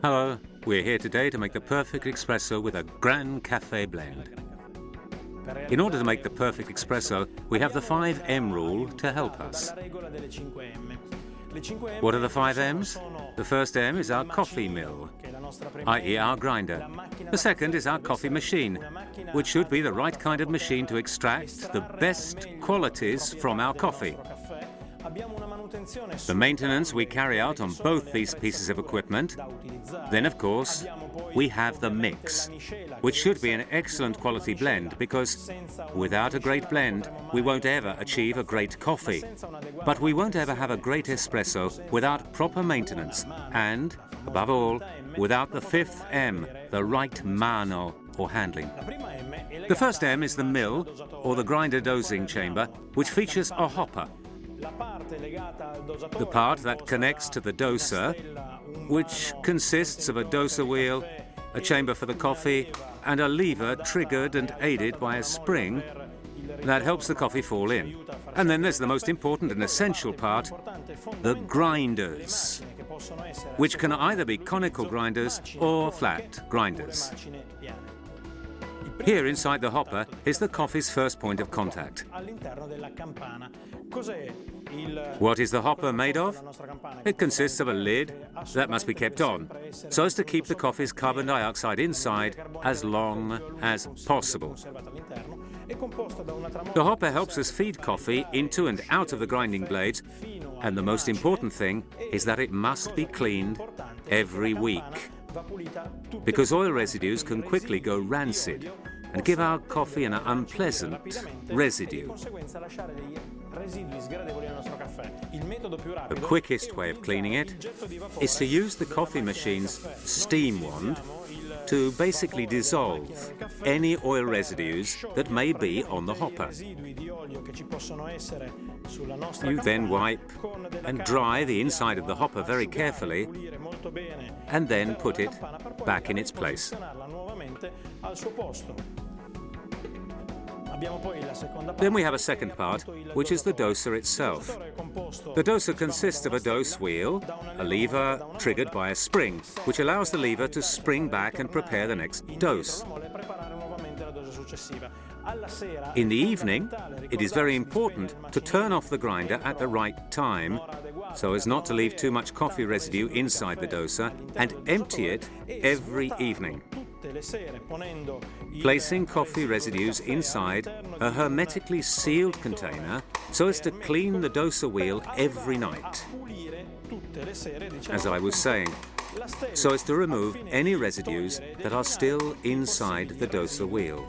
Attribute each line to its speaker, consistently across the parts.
Speaker 1: Hello, we're here today to make the perfect espresso with a Romcaffè blend. In order to make the perfect espresso, we have the 5M rule to help us. What are the 5 M's? The first M is our coffee mill, i.e. our grinder. The second is our coffee machine, which should be the right kind of machine to extract the best qualities from our coffee. The maintenance we carry out on both these pieces of equipment. Then, of course, we have the mix, which should be an excellent quality blend, because without a great blend, we won't ever achieve a great coffee. But we won't ever have a great espresso without proper maintenance and, above all, without the 5th M, the right mano, or handling. The first M is the mill, or the grinder dosing chamber, which features a hopper. The part that connects to the doser, which consists of a doser wheel, a chamber for the coffee, and a lever triggered and aided by a spring that helps the coffee fall in. And then there's the most important and essential part, the grinders, which can either be conical grinders or flat grinders. Here inside the hopper is the coffee's first point of contact. What is the hopper made of? It consists of a lid that must be kept on, so as to keep the coffee's carbon dioxide inside as long as possible. The hopper helps us feed coffee into and out of the grinding blades, and the most important thing is that it must be cleaned every week, because oil residues can quickly go rancid and give our coffee an unpleasant residue. The quickest way of cleaning it is to use the coffee machine's steam wand to basically dissolve any oil residues that may be on the hopper. You then wipe and dry the inside of the hopper very carefully, and then put it back in its place. Then we have a second part, which is the doser itself. The doser consists of a dose wheel, a lever triggered by a spring, which allows the lever to spring back and prepare the next dose. In the evening, it is very important to turn off the grinder at the right time, so as not to leave too much coffee residue inside the doser, and empty it every evening, placing coffee residues inside a hermetically sealed container so as to clean the doser wheel every night. As I was saying, so as to remove any residues that are still inside the doser wheel.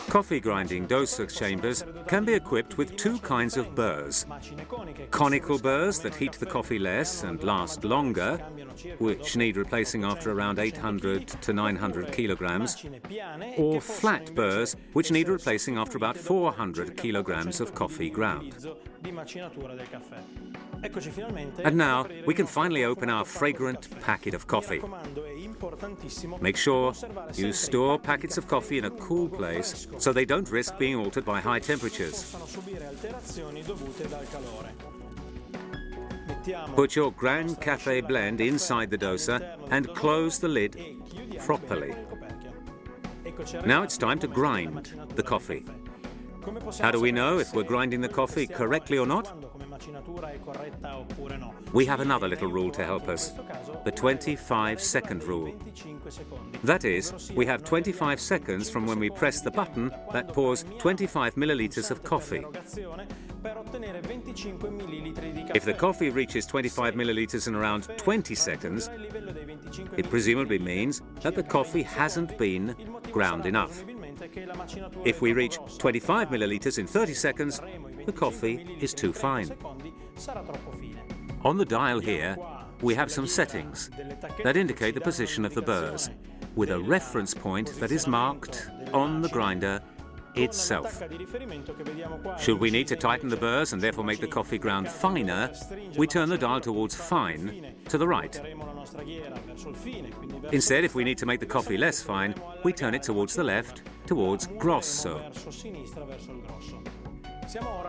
Speaker 1: Coffee grinding doser chambers can be equipped with two kinds of burrs. Conical burrs that heat the coffee less and last longer, which need replacing after around 800 to 900 kilograms, or flat burrs which need replacing after about 400 kilograms of coffee ground. And now we can finally open our fragrant packet of coffee. Make sure you store packets of coffee in a cool place so they don't risk being altered by high temperatures. Put your Romcaffè blend inside the doser and close the lid properly. Now it's time to grind the coffee. How do we know if we're grinding the coffee correctly or not? We have another little rule to help us, the 25-second rule. That is, we have 25 seconds from when we press the button that pours 25 milliliters of coffee. If the coffee reaches 25 milliliters in around 20 seconds, it presumably means that the coffee hasn't been ground enough. If we reach 25 milliliters in 30 seconds, the coffee is too fine. On the dial here, we have some settings that indicate the position of the burrs, with a reference point that is marked on the grinder itself. Should we need to tighten the burrs and therefore make the coffee ground finer, we turn the dial towards fine to the right. Instead, if we need to make the coffee less fine, we turn it towards the left, towards grosso.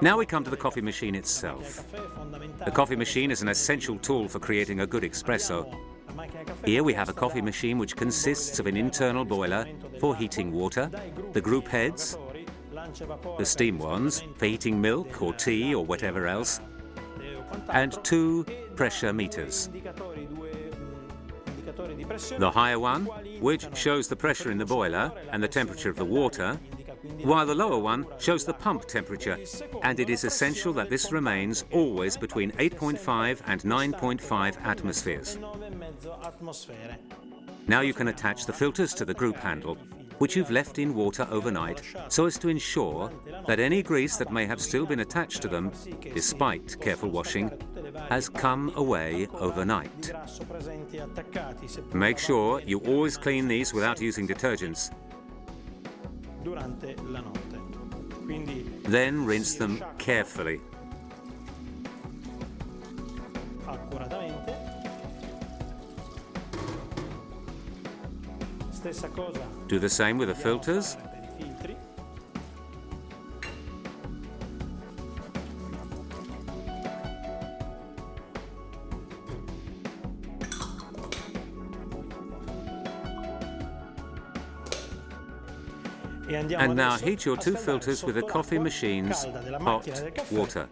Speaker 1: Now we come to the coffee machine itself. The coffee machine is an essential tool for creating a good espresso. Here we have a coffee machine which consists of an internal boiler for heating water, the group heads, the steam ones for heating milk or tea or whatever else, and 2 pressure meters. The higher one, which shows the pressure in the boiler and the temperature of the water, while the lower one shows the pump temperature, and it is essential that this remains always between 8.5 and 9.5 atmospheres. Now you can attach the filters to the group handle, which you've left in water overnight, so as to ensure that any grease that may have still been attached to them, despite careful washing, has come away overnight. Make sure you always clean these without using detergents. Then rinse them carefully. Do the same with the filters. And now heat your 2 filters with the coffee machine's hot water.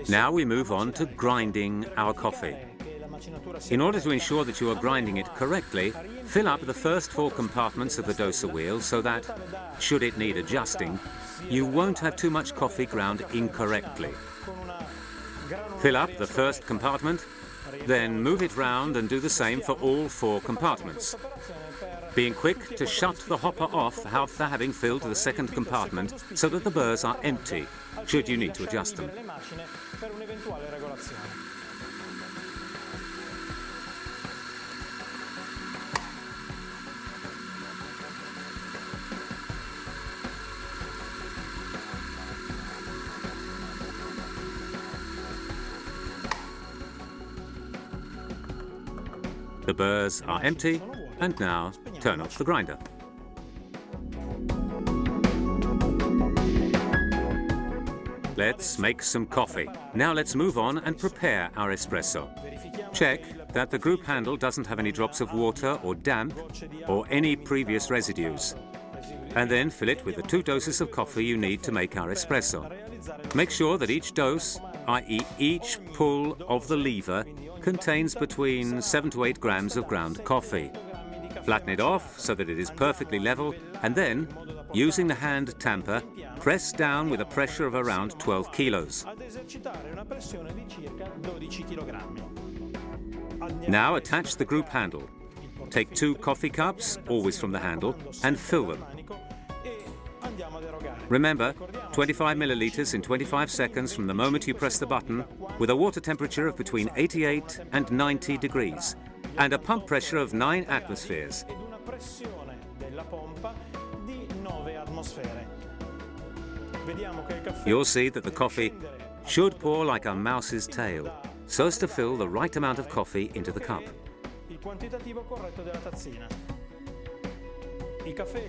Speaker 1: Now we move on to grinding our coffee. In order to ensure that you are grinding it correctly, fill up the first 4 compartments of the doser wheel so that, should it need adjusting, you won't have too much coffee ground incorrectly. Fill up the first compartment, then move it round and do the same for all 4 compartments. Being quick to shut the hopper off after having filled the second compartment so that the burrs are empty, should you need to adjust them. The burrs are empty, and now turn off the grinder. Let's make some coffee. Now let's move on and prepare our espresso. Check that the group handle doesn't have any drops of water or damp or any previous residues. And then fill it with the 2 doses of coffee you need to make our espresso. Make sure that each dose, i.e. each pull of the lever, contains between 7 to 8 grams of ground coffee. Flatten it off so that it is perfectly level, and then, using the hand tamper, press down with a pressure of around 12 kilos. Now attach the group handle. Take 2 coffee cups, always from the handle, and fill them. Remember, 25 milliliters in 25 seconds from the moment you press the button, with a water temperature of between 88 and 90 degrees, and a pump pressure of 9 atmospheres. You'll see that the coffee should pour like a mouse's tail, so as to fill the right amount of coffee into the cup.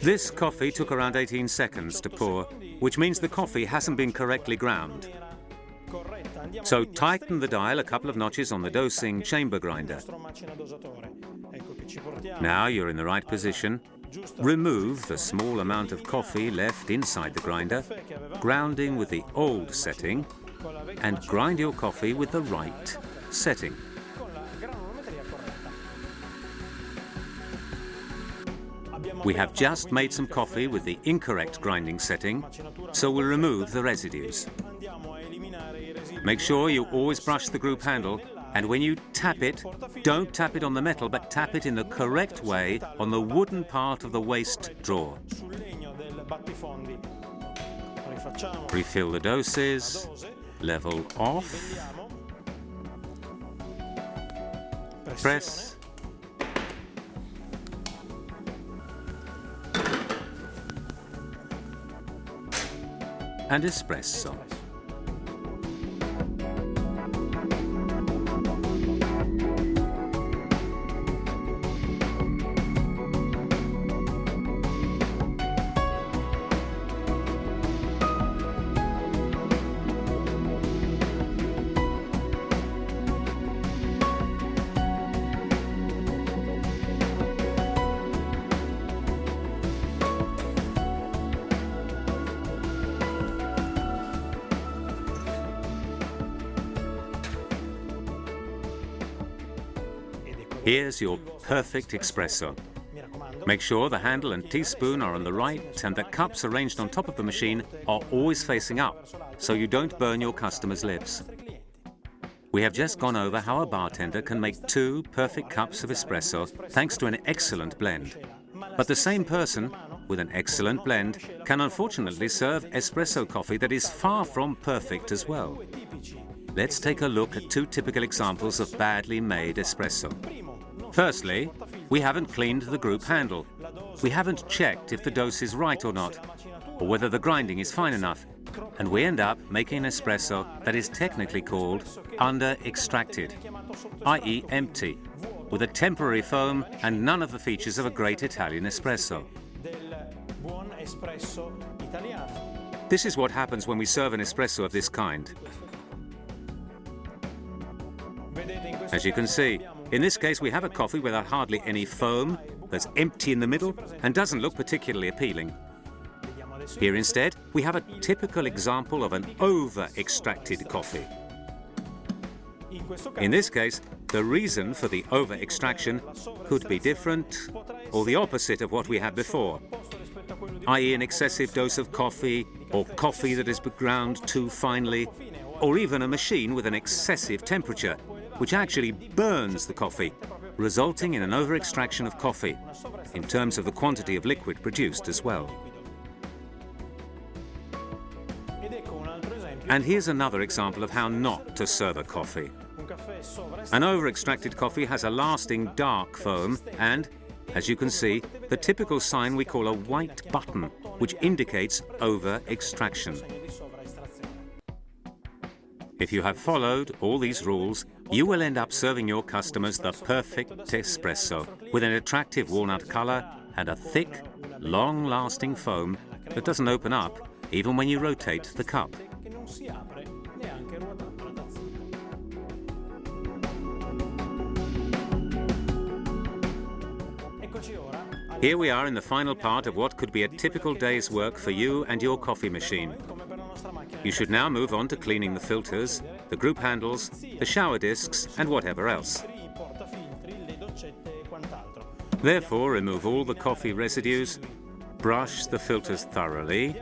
Speaker 1: This coffee took around 18 seconds to pour, which means the coffee hasn't been correctly ground. So tighten the dial a couple of notches on the dosing chamber grinder. Now you're in the right position. Remove the small amount of coffee left inside the grinder, grounding with the old setting, and grind your coffee with the right setting. We have just made some coffee with the incorrect grinding setting, so we'll remove the residues. Make sure you always brush the group handle, and when you tap it, don't tap it on the metal, but tap it in the correct way on the wooden part of the waste drawer. Refill the doses, level off, press, and espresso. Here's your perfect espresso. Make sure the handle and teaspoon are on the right and that cups arranged on top of the machine are always facing up, so you don't burn your customers' lips. We have just gone over how a bartender can make 2 perfect cups of espresso thanks to an excellent blend. But the same person, with an excellent blend, can unfortunately serve espresso coffee that is far from perfect as well. Let's take a look at 2 typical examples of badly made espresso. Firstly, we haven't cleaned the group handle. We haven't checked if the dose is right or not, or whether the grinding is fine enough, and we end up making an espresso that is technically called under-extracted, i.e. empty, with a temporary foam and none of the features of a great Italian espresso. This is what happens when we serve an espresso of this kind. As you can see, in this case we have a coffee without hardly any foam, that's empty in the middle and doesn't look particularly appealing. Here instead, we have a typical example of an over-extracted coffee. In this case, the reason for the over-extraction could be different or the opposite of what we had before, i.e. an excessive dose of coffee, or coffee that is ground too finely, or even a machine with an excessive temperature, which actually burns the coffee, resulting in an over-extraction of coffee, in terms of the quantity of liquid produced as well. And here's another example of how not to serve a coffee. An over-extracted coffee has a lasting dark foam and, as you can see, the typical sign we call a white button, which indicates over-extraction. If you have followed all these rules, you will end up serving your customers the perfect espresso with an attractive walnut color and a thick, long-lasting foam that doesn't open up even when you rotate the cup. Here we are in the final part of what could be a typical day's work for you and your coffee machine. You should now move on to cleaning the filters, the group handles, the shower discs, and whatever else. Therefore, remove all the coffee residues, brush the filters thoroughly,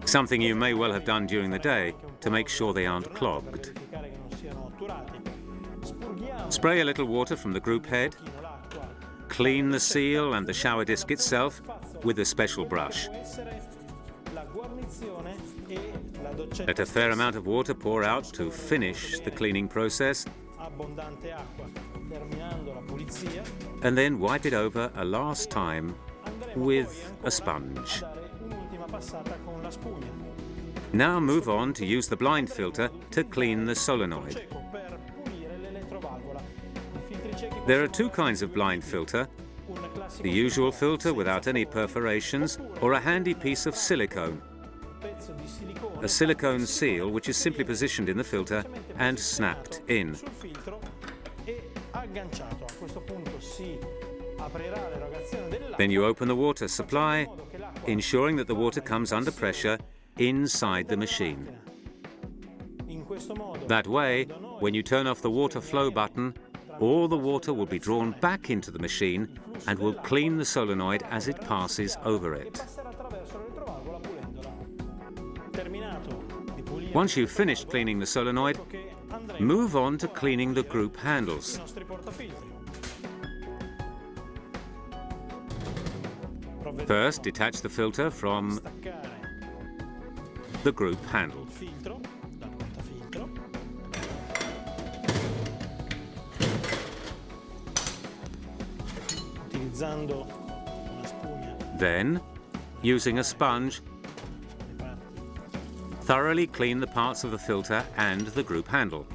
Speaker 1: something you may well have done during the day to make sure they aren't clogged. Spray a little water from the group head, clean the seal and the shower disc itself with a special brush. Let a fair amount of water pour out to finish the cleaning process, and then wipe it over a last time with a sponge. Now move on to use the blind filter to clean the solenoid. There are 2 kinds of blind filter: the usual filter without any perforations, or a handy piece of silicone. A silicone seal which is simply positioned in the filter and snapped in. Then you open the water supply, ensuring that the water comes under pressure inside the machine. That way, when you turn off the water flow button, all the water will be drawn back into the machine and will clean the solenoid as it passes over it. Once you've finished cleaning the solenoid, move on to cleaning the group handles. First, detach the filter from the group handle. Then, using a sponge, thoroughly clean the parts of the filter and the group handle.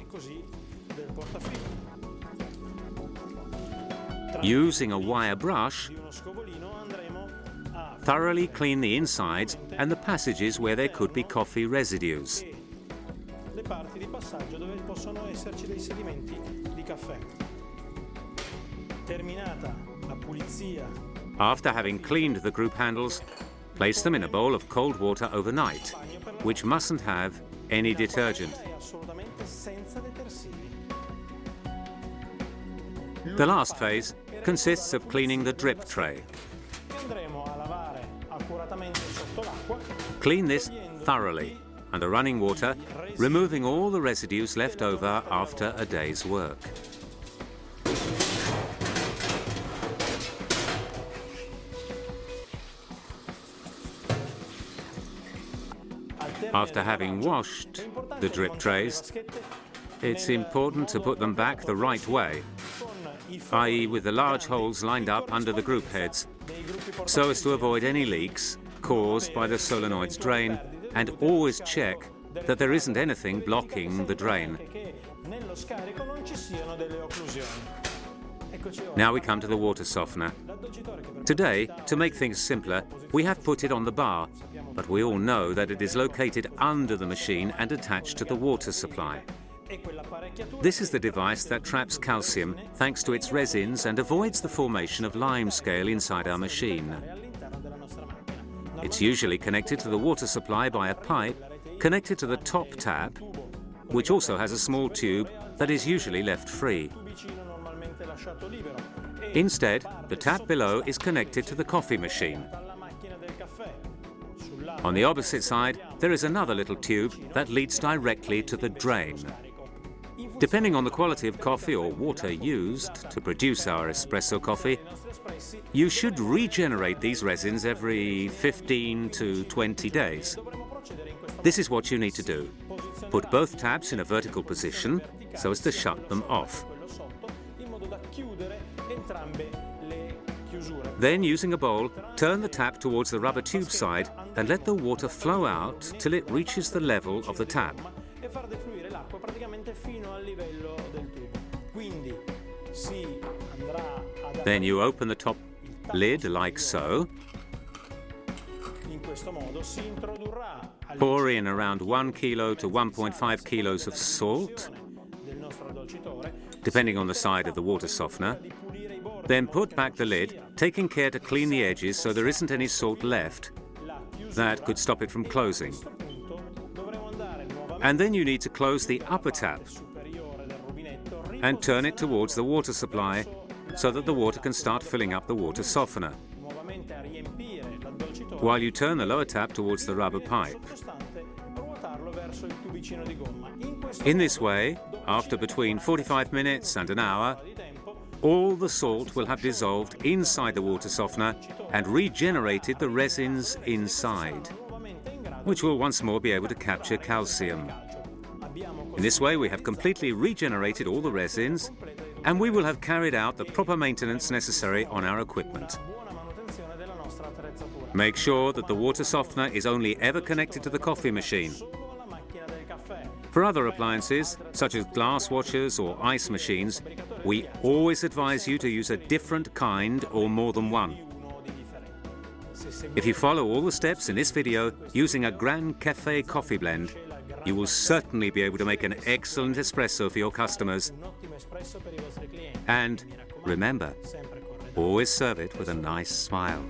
Speaker 1: Using a wire brush, thoroughly clean the insides and the passages where there could be coffee residues. After having cleaned the group handles, place them in a bowl of cold water overnight, which mustn't have any detergent. The last phase consists of cleaning the drip tray. Clean this thoroughly under running water, removing all the residues left over after a day's work. After having washed the drip trays, it's important to put them back the right way, i.e. with the large holes lined up under the group heads, so as to avoid any leaks caused by the solenoid's drain, and always check that there isn't anything blocking the drain. Now we come to the water softener. Today, to make things simpler, we have put it on the bar, but we all know that it is located under the machine and attached to the water supply. This is the device that traps calcium thanks to its resins and avoids the formation of limescale inside our machine. It's usually connected to the water supply by a pipe connected to the top tap, which also has a small tube that is usually left free. Instead, the tap below is connected to the coffee machine. On the opposite side, there is another little tube that leads directly to the drain. Depending on the quality of coffee or water used to produce our espresso coffee, you should regenerate these resins every 15 to 20 days. This is what you need to do. Put both taps in a vertical position so as to shut them off. Then, using a bowl, turn the tap towards the rubber tube side and let the water flow out till it reaches the level of the tap. Then you open the top lid like so. Pour in around 1 kilo to 1.5 kilos of salt, depending on the side of the water softener. Then put back the lid, taking care to clean the edges so there isn't any salt left that could stop it from closing. And then you need to close the upper tap and turn it towards the water supply so that the water can start filling up the water softener, while you turn the lower tap towards the rubber pipe. In this way, after between 45 minutes and an hour, all the salt will have dissolved inside the water softener and regenerated the resins inside, which will once more be able to capture calcium. In this way, we have completely regenerated all the resins, and we will have carried out the proper maintenance necessary on our equipment. Make sure that the water softener is only ever connected to the coffee machine. For other appliances, such as glass washers or ice machines, we always advise you to use a different kind or more than one. If you follow all the steps in this video using a Romcaffè coffee blend, you will certainly be able to make an excellent espresso for your customers. And remember, always serve it with a nice smile.